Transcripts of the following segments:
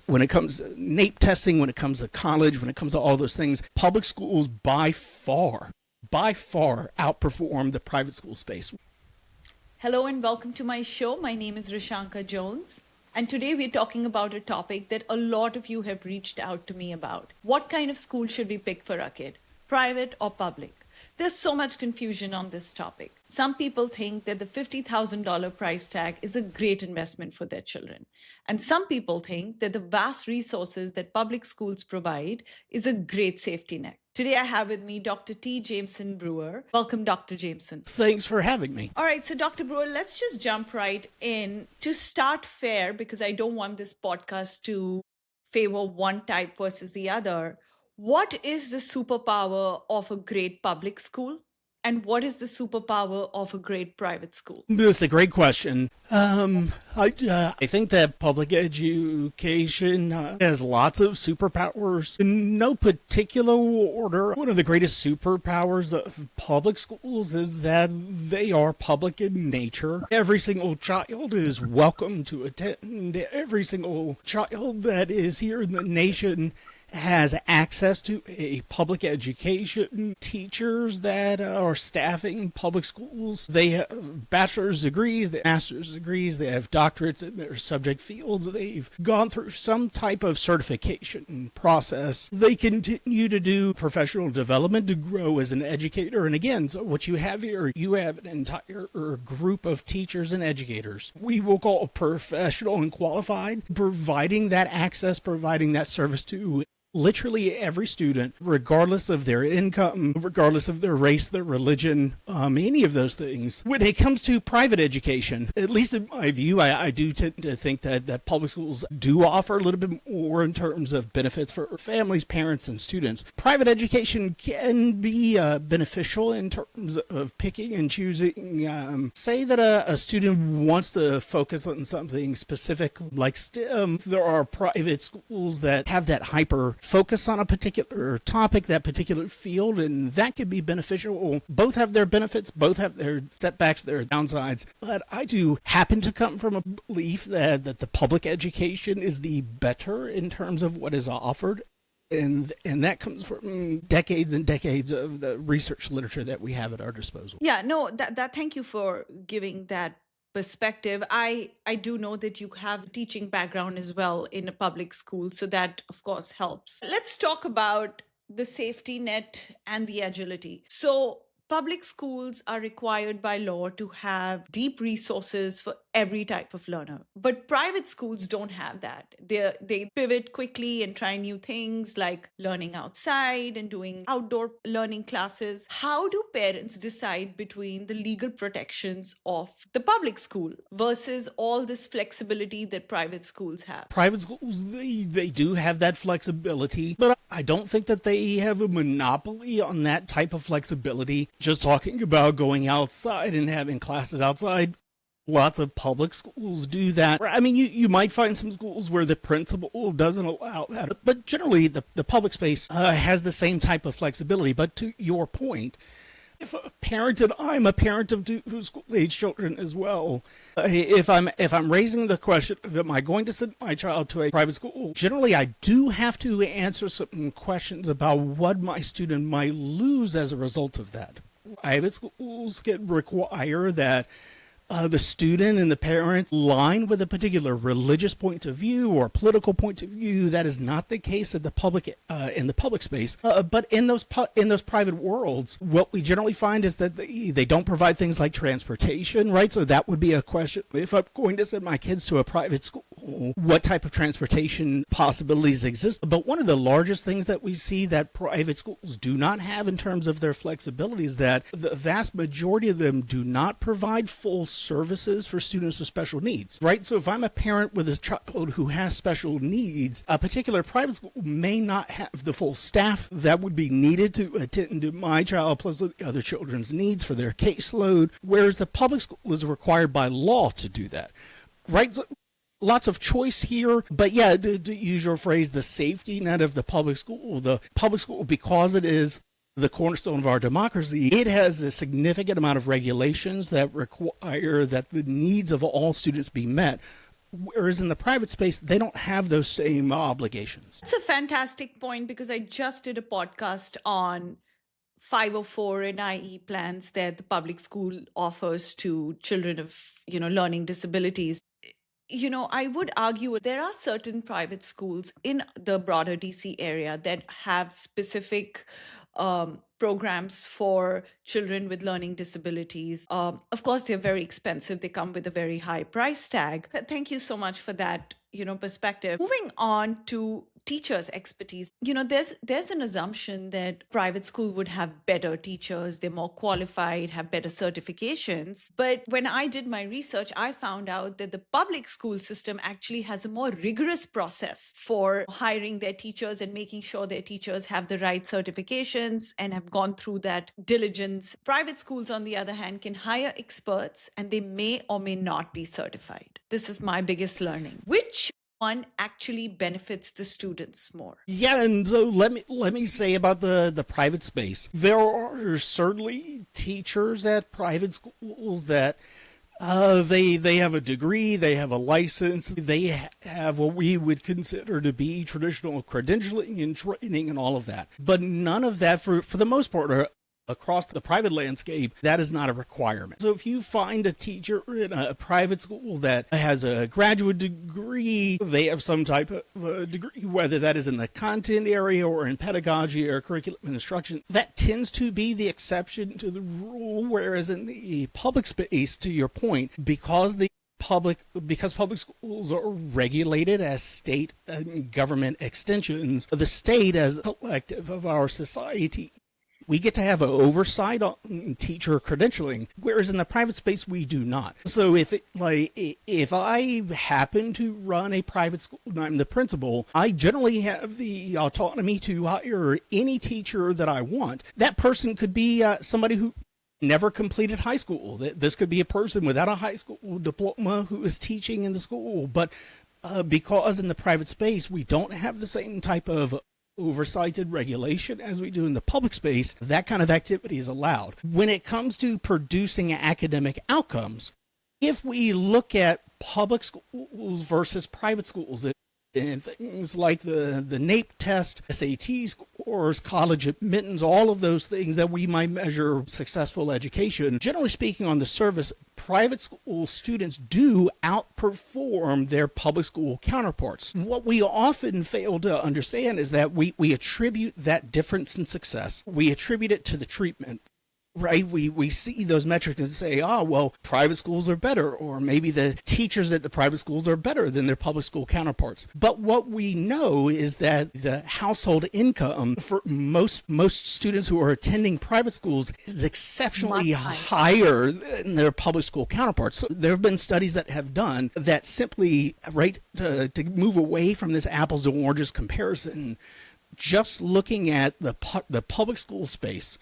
when it comes to NAEP testing, when it comes to college, when it comes to all those things, public schools by far outperform the private school space. Hello and welcome to my show. My name is Rishanka Jones. And today we're talking about a topic that a lot of you have reached out to me about. What kind of school should we pick for our kid? Private or public? There's so much confusion on this topic. Some people think that the $50,000 price tag is a great investment for their children. And some people think that the vast resources that public schools provide is a great safety net. Today I have with me Dr. T. Jameson Brewer. Welcome, Dr. Jameson. Thanks for having me. All right, so Dr. Brewer, let's just jump right in. To start fair, because I don't want this podcast to favor one type versus the other. What is the superpower of a great public school? And what is the superpower of a great private school? That's a great question. I think that public education has lots of superpowers in no particular order. One of the greatest superpowers of public schools is that they are public in nature. Every single child is welcome to attend. Every single child that is here in the nation has access to a public education. Teachers that are staffing public schools, they have bachelor's degrees, they have master's degrees, they have doctorates in their subject fields, they've gone through some type of certification process. They continue to do professional development to grow as an educator. And again, so what you have here, you have an entire group of teachers and educators we will call professional and qualified, providing that access, providing that service to literally every student, regardless of their income, regardless of their race, their religion, any of those things. When it comes to private education, at least in my view, I do tend to think that public schools do offer a little bit more in terms of benefits for families, parents, and students. Private education can be beneficial in terms of picking and choosing. Say that a student wants to focus on something specific like STEM. There are private schools that have that hyper focus on a particular topic, that particular field, and that could be beneficial. Both have their benefits, both have their setbacks, their downsides. But I do happen to come from a belief that the public education is the better in terms of what is offered. And that comes from decades and decades of the research literature that we have at our disposal. Yeah, no, that thank you for giving that perspective. I do know that you have a teaching background as well in a public school, so that of course helps. Let's talk about the safety net and the agility. So public schools are required by law to have deep resources for every type of learner. But private schools don't have that. They pivot quickly and try new things like learning outside and doing outdoor learning classes. How do parents decide between the legal protections of the public school versus all this flexibility that private schools have? Private schools, they do have that flexibility, but I don't think that they have a monopoly on that type of flexibility. Just talking about going outside and having classes outside, lots of public schools do that. I mean, you might find some schools where the principal doesn't allow that, but generally the public space has the same type of flexibility. But to your point, if a parent, and I'm a parent of two school-age children as well, if I'm raising the question of am I going to send my child to a private school, generally I do have to answer some questions about what my student might lose as a result of that. Private schools can require that the student and the parents align with a particular religious point of view or political point of view. That is not the case in the public space. But in those private worlds, what we generally find is that they don't provide things like transportation, right? So that would be a question. If I'm going to send my kids to a private school, what type of transportation possibilities exist? But one of the largest things that we see that private schools do not have in terms of their flexibility is that the vast majority of them do not provide full services for students with special needs, right? So if I'm a parent with a child who has special needs, a particular private school may not have the full staff that would be needed to attend to my child plus the other children's needs for their caseload, whereas the public school is required by law to do that, right? So lots of choice here, but yeah, to use your phrase, the safety net of the public school, because it is the cornerstone of our democracy, it has a significant amount of regulations that require that the needs of all students be met. Whereas in the private space, they don't have those same obligations. It's a fantastic point because I just did a podcast on 504 NIE plans that the public school offers to children of, learning disabilities. I would argue there are certain private schools in the broader DC area that have specific programs for children with learning disabilities. Of course, they're very expensive. They come with a very high price tag. Thank you so much for that, perspective. Moving on to teachers' expertise. There's an assumption that private school would have better teachers, they're more qualified, have better certifications. But when I did my research, I found out that the public school system actually has a more rigorous process for hiring their teachers and making sure their teachers have the right certifications and have gone through that diligence. Private schools, on the other hand, can hire experts and they may or may not be certified. This is my biggest learning. Which one actually benefits the students more? Yeah, and so let me say about the private space. There are certainly teachers at private schools that they have a degree, they have a license, they have what we would consider to be traditional credentialing and training and all of that. But none of that, for the most part, are across the private landscape, that is not a requirement. So if you find a teacher in a private school that has a graduate degree, they have some type of degree, whether that is in the content area or in pedagogy or curriculum and instruction, that tends to be the exception to the rule. Whereas in the public space, to your point, because public schools are regulated as state and government extensions of the state as a collective of our society, we get to have an oversight on teacher credentialing, whereas in the private space we do not. So if I happen to run a private school and I'm the principal, I generally have the autonomy to hire any teacher that I want. That person could be somebody who never completed high school. This could be a person without a high school diploma who is teaching in the school. But because in the private space we don't have the same type of oversighted regulation as we do in the public space, that kind of activity is allowed. When it comes to producing academic outcomes, if we look at public schools versus private schools, and things like the NAEP test, SAT scores, college admittance, all of those things that we might measure successful education, generally speaking on the surface, private school students do outperform their public school counterparts. What we often fail to understand is that we attribute that difference in success, we attribute it to the treatment. Right, we see those metrics and say, well, private schools are better, or maybe the teachers at the private schools are better than their public school counterparts. But what we know is that the household income for most students who are attending private schools is exceptionally higher than their public school counterparts. So there have been studies that have done that simply, to move away from this apples to oranges comparison, just looking at the public school space,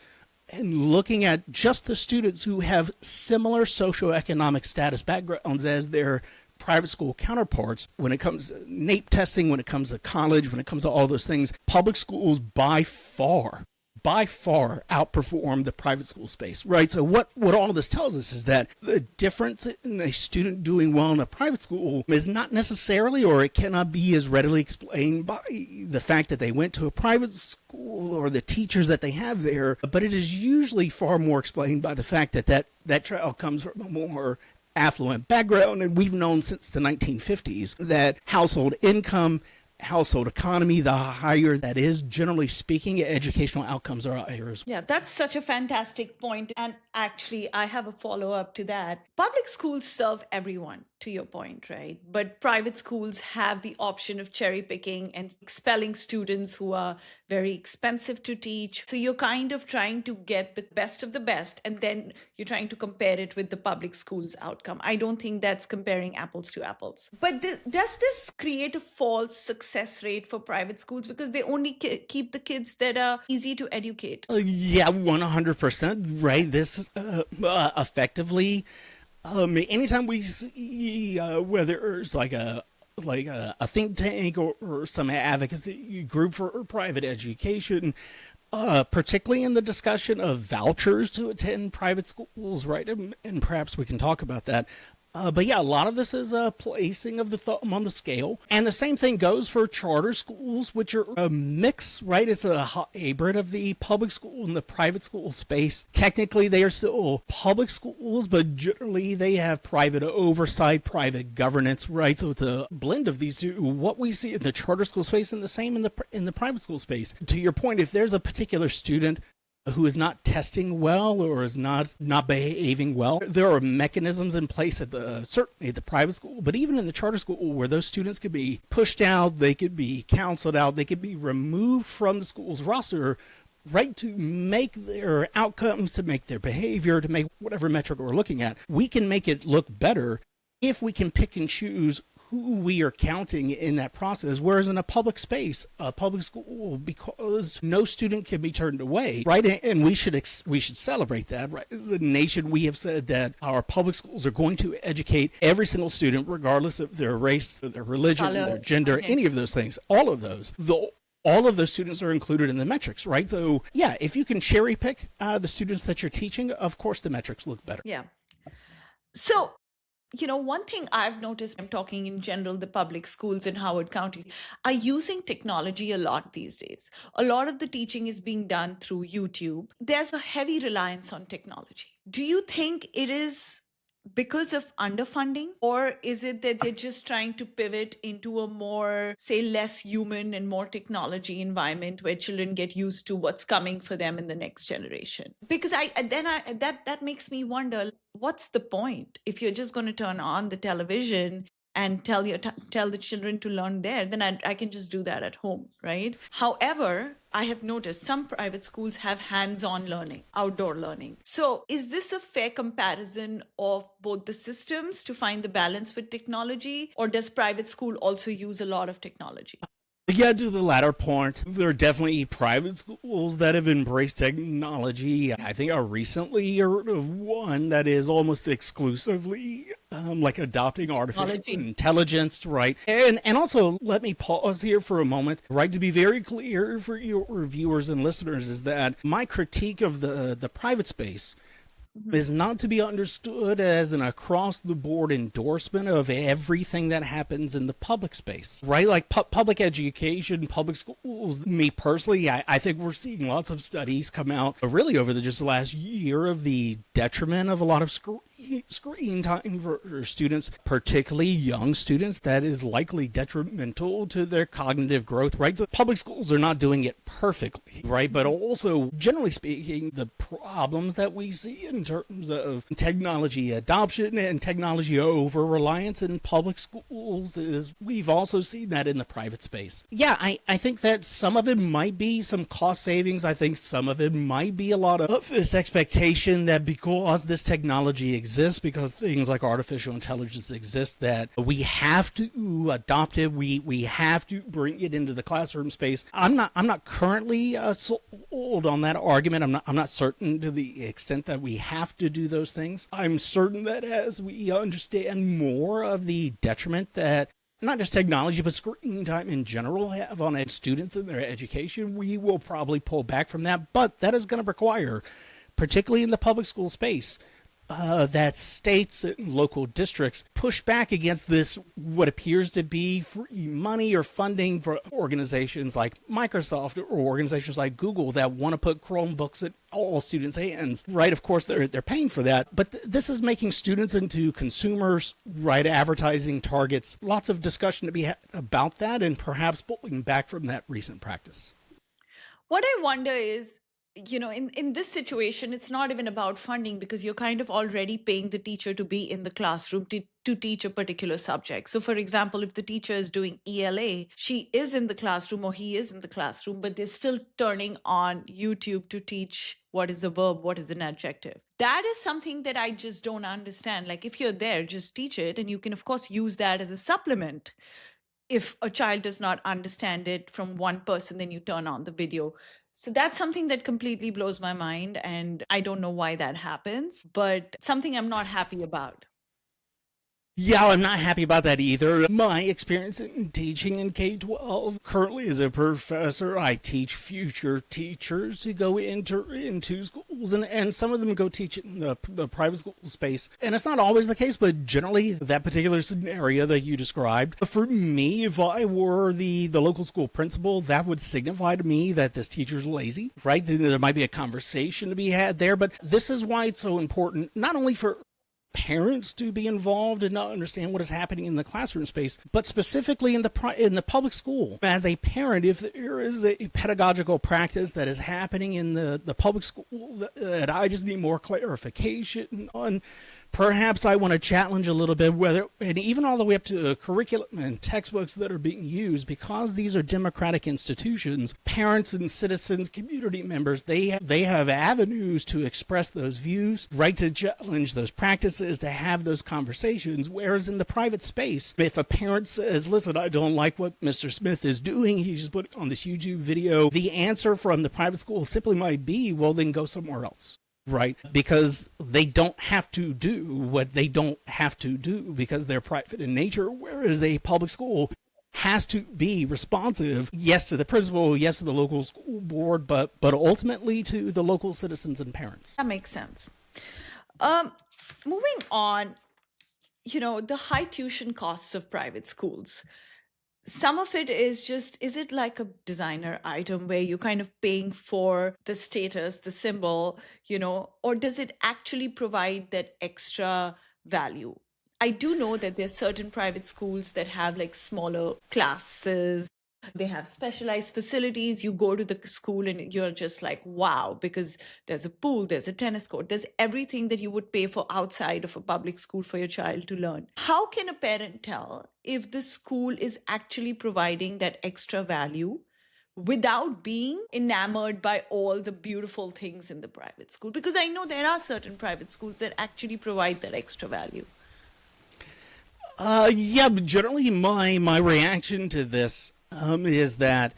and looking at just the students who have similar socioeconomic status backgrounds as their private school counterparts, when it comes to NAEP testing, when it comes to college, when it comes to all those things, public schools by far outperform the private school space, right? So what all this tells us is that the difference in a student doing well in a private school is not necessarily, or it cannot be as readily explained by the fact that they went to a private school or the teachers that they have there, but it is usually far more explained by the fact that child comes from a more affluent background. And we've known since the 1950s that household income, household economy, the higher that is, generally speaking, educational outcomes are higher as well. Yeah, that's such a fantastic point. And actually, I have a follow-up to that. Public schools serve everyone, to your point, right? But private schools have the option of cherry picking and expelling students who are very expensive to teach. So you're kind of trying to get the best of the best, and then you're trying to compare it with the public school's outcome. I don't think that's comparing apples to apples. But does this create a false success rate for private schools because they only keep the kids that are easy to educate? Yeah, 100%, right? This effectively, anytime we see whether it's like a think tank or some advocacy group for private education, particularly in the discussion of vouchers to attend private schools, right? And perhaps we can talk about that. But yeah, a lot of this is a placing of the thumb on the scale. And the same thing goes for charter schools, which are a mix, right? It's a hybrid of the public school and the private school space. Technically, they are still public schools, but generally they have private oversight, private governance, right? So it's a blend of these two. What we see in the charter school space and the same in the private school space. To your point, if there's a particular student who is not testing well or is not behaving well, there are mechanisms in place at certainly at the private school, but even in the charter school, where those students could be pushed out, they could be counseled out, they could be removed from the school's roster, right, to make their outcomes, to make their behavior, to make whatever metric we're looking at. We can make it look better if we can pick and choose who we are counting in that process. Whereas in a public space, a public school, because no student can be turned away, right? And we should celebrate that, right? As a nation, we have said that our public schools are going to educate every single student, regardless of their race, their religion, their gender, any of those things, all of those. All of those students are included in the metrics, right? So yeah, if you can cherry pick the students that you're teaching, of course the metrics look better. Yeah. So, one thing I've noticed, I'm talking in general, the public schools in Howard County are using technology a lot these days. A lot of the teaching is being done through YouTube. There's a heavy reliance on technology. Do you think it is because of underfunding, or is it that they're just trying to pivot into a more, say, less human and more technology environment where children get used to what's coming for them in the next generation? Because that makes me wonder, what's the point if you're just going to turn on the television and tell the children to learn there? Then I can just do that at home, right? However, I have noticed some private schools have hands-on learning, outdoor learning. So is this a fair comparison of both the systems to find the balance with technology, or does private school also use a lot of technology? Yeah, to the latter point, there are definitely private schools that have embraced technology. I think I recently heard of one that is almost exclusively like adopting artificial intelligence, right? And also, let me pause here for a moment, right? To be very clear for your viewers and listeners, is that my critique of the private space is not to be understood as an across-the-board endorsement of everything that happens in the public space, right? Like public education, public schools. Me personally, I think we're seeing lots of studies come out really over just the last year of the detriment of a lot of screen time for students, particularly young students, that is likely detrimental to their cognitive growth, right? So public schools are not doing it perfectly, right? But also, generally speaking, the problems that we see in terms of technology adoption and technology over-reliance in public schools is we've also seen that in the private space. Yeah, I think that some of it might be some cost savings. I think some of it might be a lot of this expectation that because this technology exists, because things like artificial intelligence exist, that we have to adopt it. We have to bring it into the classroom space. I'm not currently sold on that argument. I'm not certain to the extent that we have to do those things. I'm certain that as we understand more of the detriment that not just technology, but screen time in general have on students and their education, we will probably pull back from that. But that is going to require, particularly in the public school space, that states and local districts push back against this, what appears to be free money or funding for organizations like Microsoft or organizations like Google that want to put Chromebooks in all students' hands, right? Of course, they're paying for that, but this is making students into consumers, right? Advertising targets. Lots of discussion to be had about that, and perhaps pulling back from that recent practice. What I wonder is, in this situation, it's not even about funding, because you're kind of already paying the teacher to be in the classroom to teach a particular subject. So for example, if the teacher is doing ELA, she is in the classroom or he is in the classroom, but they're still turning on YouTube to teach what is a verb, what is an adjective. That is something that I just don't understand. Like, if you're there, just teach it. And you can, of course, use that as a supplement. If a child does not understand it from one person, then you turn on the video. So that's something that completely blows my mind. And I don't know why that happens, but something I'm not happy about. Yeah, I'm not happy about that either. My experience in teaching in K-12 currently as a professor, I teach future teachers to go into schools, and some of them go teach in the private school space. And it's not always the case, but generally that particular scenario that you described, for me, if I were the local school principal, that would signify to me that this teacher's lazy, right? There might be a conversation to be had there, but this is why it's so important, not only for parents to be involved and not understand what is happening in the classroom space, but specifically in the public school. As a parent, if there is a pedagogical practice that is happening in the public school that I just need more clarification on, perhaps I want to challenge a little bit whether, and even all the way up to curriculum and textbooks that are being used, because these are democratic institutions, parents and citizens, community members, they have avenues to express those views, right, to challenge those practices, to have those conversations. Whereas in the private space, if a parent says, listen, I don't like what Mr. Smith is doing, he just put on this YouTube video, the answer from the private school simply might be, well, then go somewhere else. Right? Because they don't have to do what they don't have to do because they're private in nature, whereas a public school has to be responsive, yes, to the principal, yes, to the local school board, but ultimately to the local citizens and parents. That makes sense. Moving on, the high tuition costs of private schools. Some of it is just, is it like a designer item where you're kind of paying for the status, the symbol, or does it actually provide that extra value? I do know that there's certain private schools that have like smaller classes. They have specialized facilities. You go to the school and you're just like, wow, because there's a pool, there's a tennis court, there's everything that you would pay for outside of a public school for your child to learn. How can a parent tell if the school is actually providing that extra value without being enamored by all the beautiful things in the private school? Because I know there are certain private schools that actually provide that extra value. Yeah, but generally my reaction to this is that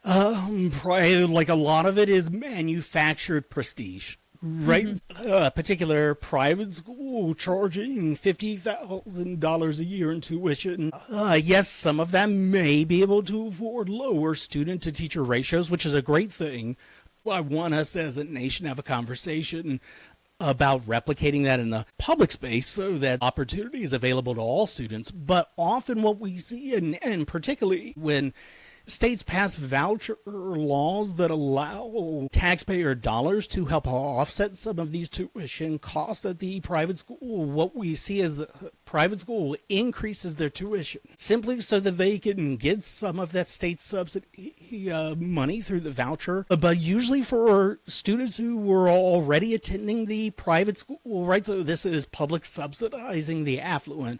like a lot of it is manufactured prestige, right? A particular private school charging $50,000 a year in tuition. Yes, some of them may be able to afford lower student to teacher ratios, which is a great thing. I want us as a nation to have a conversation about replicating that in the public space so that opportunity is available to all students. But often what we see, and particularly when states pass voucher laws that allow taxpayer dollars to help offset some of these tuition costs at the private school, what we see is the private school increases their tuition simply so that they can get some of that state subsidy money through the voucher. But usually for students who were already attending the private school, right? So this is public subsidizing the affluent.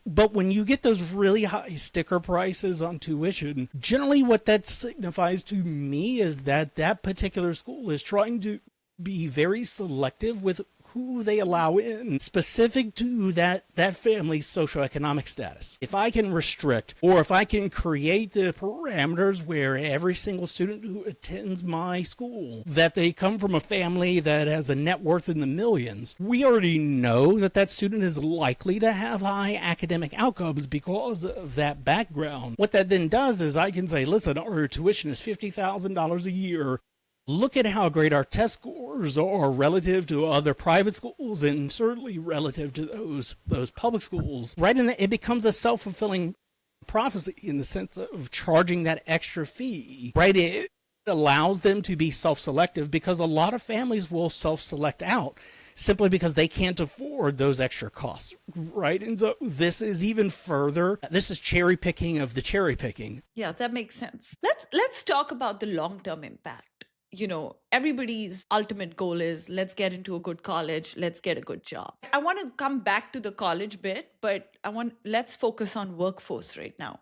But when you get those really high sticker prices on tuition, generally what that signifies to me is that that particular school is trying to be very selective with who they allow in, specific to that family's socioeconomic status. If I can restrict, or if I can create the parameters where every single student who attends my school, that they come from a family that has a net worth in the millions, we already know that that student is likely to have high academic outcomes because of that background. What that then does is I can say, listen, our tuition is $50,000 a year. Look at how great our test scores are relative to other private schools and certainly relative to those public schools, right? And it becomes a self-fulfilling prophecy in the sense of charging that extra fee, right? It allows them to be self-selective because a lot of families will self-select out simply because they can't afford those extra costs, right? And so this is even further, this is cherry picking of the cherry picking. Yeah, that makes sense. Let's talk about the long-term impact. Everybody's ultimate goal is let's get into a good college, let's get a good job. I want to come back to the college bit, but let's focus on workforce right now.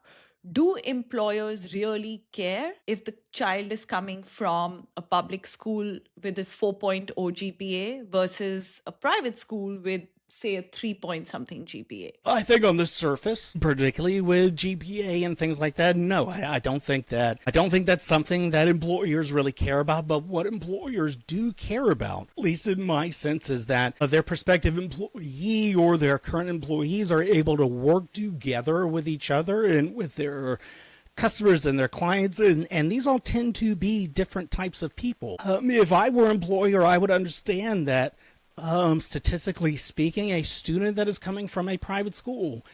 Do employers really care if the child is coming from a public school with a 4.0 GPA versus a private school with say, a 3 point something GPA? I think on the surface, particularly with GPA and things like that, no, I don't think that. I don't think that's something that employers really care about. But what employers do care about, at least in my sense, is that their prospective employee or their current employees are able to work together with each other and with their customers and their clients, and these all tend to be different types of people. If I were an employer, I would understand that statistically speaking, a student that is coming from a private school,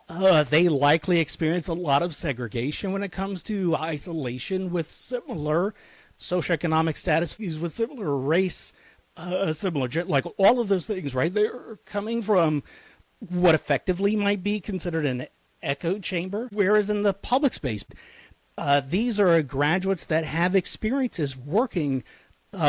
they likely experience a lot of segregation when it comes to isolation with similar socioeconomic status, with similar race, similar, like all of those things, right? They're coming from what effectively might be considered an echo chamber, whereas in the public space, these are graduates that have experiences working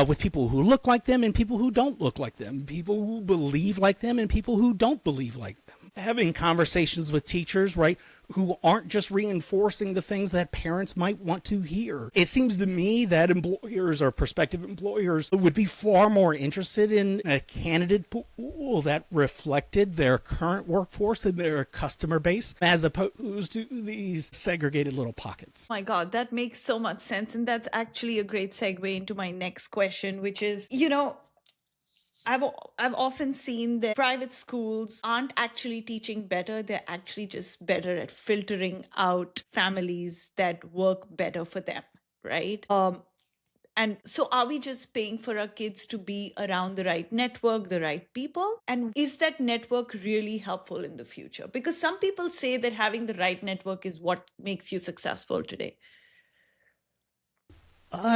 with people who look like them and people who don't look like them, people who believe like them and people who don't believe like them. Having conversations with teachers, right, who aren't just reinforcing the things that parents might want to hear. It seems to me that employers or prospective employers would be far more interested in a candidate pool that reflected their current workforce and their customer base, as opposed to these segregated little pockets. My God, that makes so much sense. And that's actually a great segue into my next question, which is, I've often seen that private schools aren't actually teaching better. They're actually just better at filtering out families that work better for them, right? And so are we just paying for our kids to be around the right network, the right people? And is that network really helpful in the future? Because some people say that having the right network is what makes you successful today.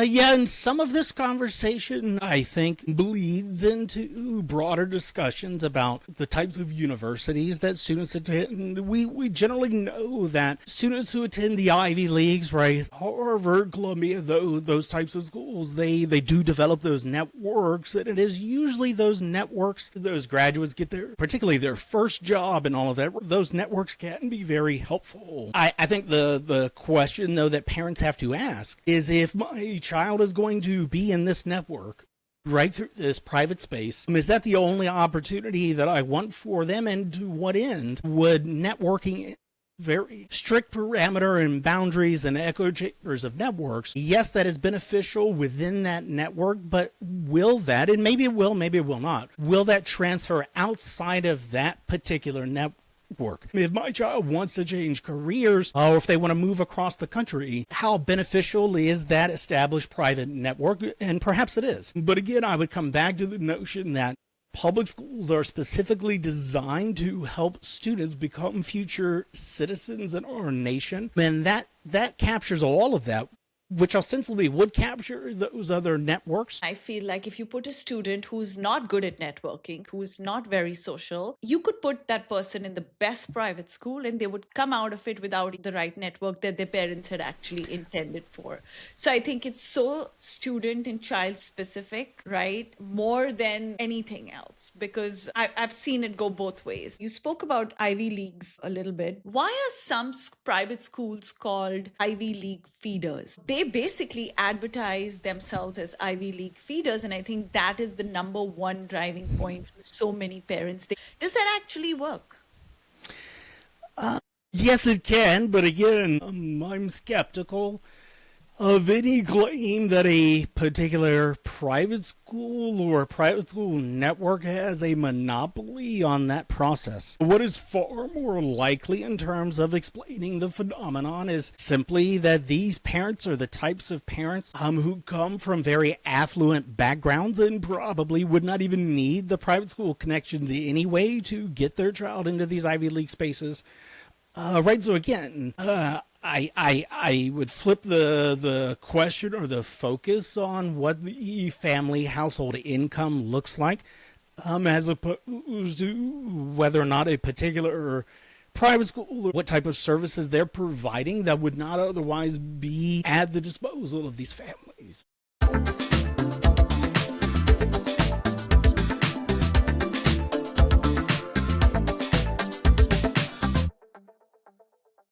Yeah, and some of this conversation, I think, bleeds into broader discussions about the types of universities that students attend. We generally know that students who attend the Ivy Leagues, right, Harvard, Columbia, those types of schools, they do develop those networks, and it is usually those networks, those graduates get particularly their first job and all of that. Those networks can be very helpful. I think the question, though, that parents have to ask is, if my child is going to be in this network right through this private space, is that the only opportunity that I want for them? And to what end would networking, very strict parameter and boundaries and echo chambers of networks, yes, that is beneficial within that network, but will that, and maybe it will, maybe it will not, will that transfer outside of that particular network? If my child wants to change careers, or if they want to move across the country, how beneficial is that established private network? And perhaps it is. But again, I would come back to the notion that public schools are specifically designed to help students become future citizens in our nation. And that captures all of that, which ostensibly would capture those other networks. I feel like if you put a student who's not good at networking, who's not very social, you could put that person in the best private school and they would come out of it without the right network that their parents had actually intended for. So I think it's so student and child specific, right? More than anything else, because I've seen it go both ways. You spoke about Ivy Leagues a little bit. Why are some private schools called Ivy League feeders? They basically advertise themselves as Ivy League feeders, and I think that is the number one driving point for so many parents. Does that actually work? Yes, it can, but again, I'm skeptical of any claim that a particular private school or a private school network has a monopoly on that process. What is far more likely in terms of explaining the phenomenon is simply that these parents are the types of parents who come from very affluent backgrounds and probably would not even need the private school connections anyway to get their child into these Ivy League spaces. Right, so again, I would flip the question or the focus on what the family household income looks like, as opposed to whether or not a particular private school or what type of services they're providing that would not otherwise be at the disposal of these families.